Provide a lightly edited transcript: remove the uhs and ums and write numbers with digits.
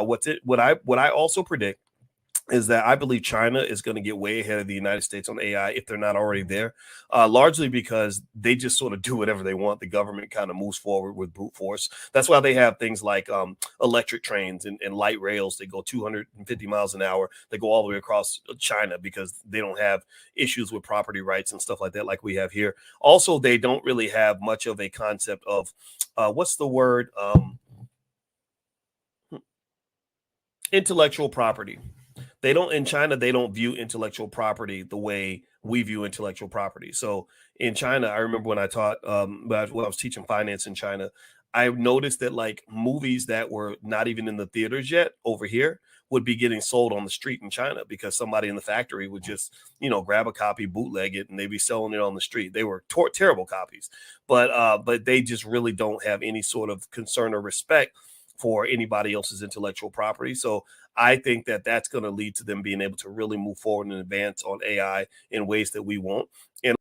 What I also predict is that I believe China is going to get way ahead of the United States on AI if they're not already there, largely because they just sort of do whatever they want. The government kind of moves forward with brute force. That's why they have things like electric trains and light rails. They go 250 miles an hour. They go all the way across China because they don't have issues with property rights and stuff like that like we have here. Also, they don't really have much of a concept of what's the word? Intellectual property. They don't in China, they don't view intellectual property the way we view intellectual property. So in China, I remember when I taught when I was teaching finance in China, I noticed that like movies that were not even in the theaters yet over here would be getting sold on the street in China because somebody in the factory would just, grab a copy, bootleg it, and they'd be selling it on the street. They were terrible copies, but they just really don't have any sort of concern or respect for anybody else's intellectual property. So I think that that's going to lead to them being able to really move forward and advance on AI in ways that we won't. And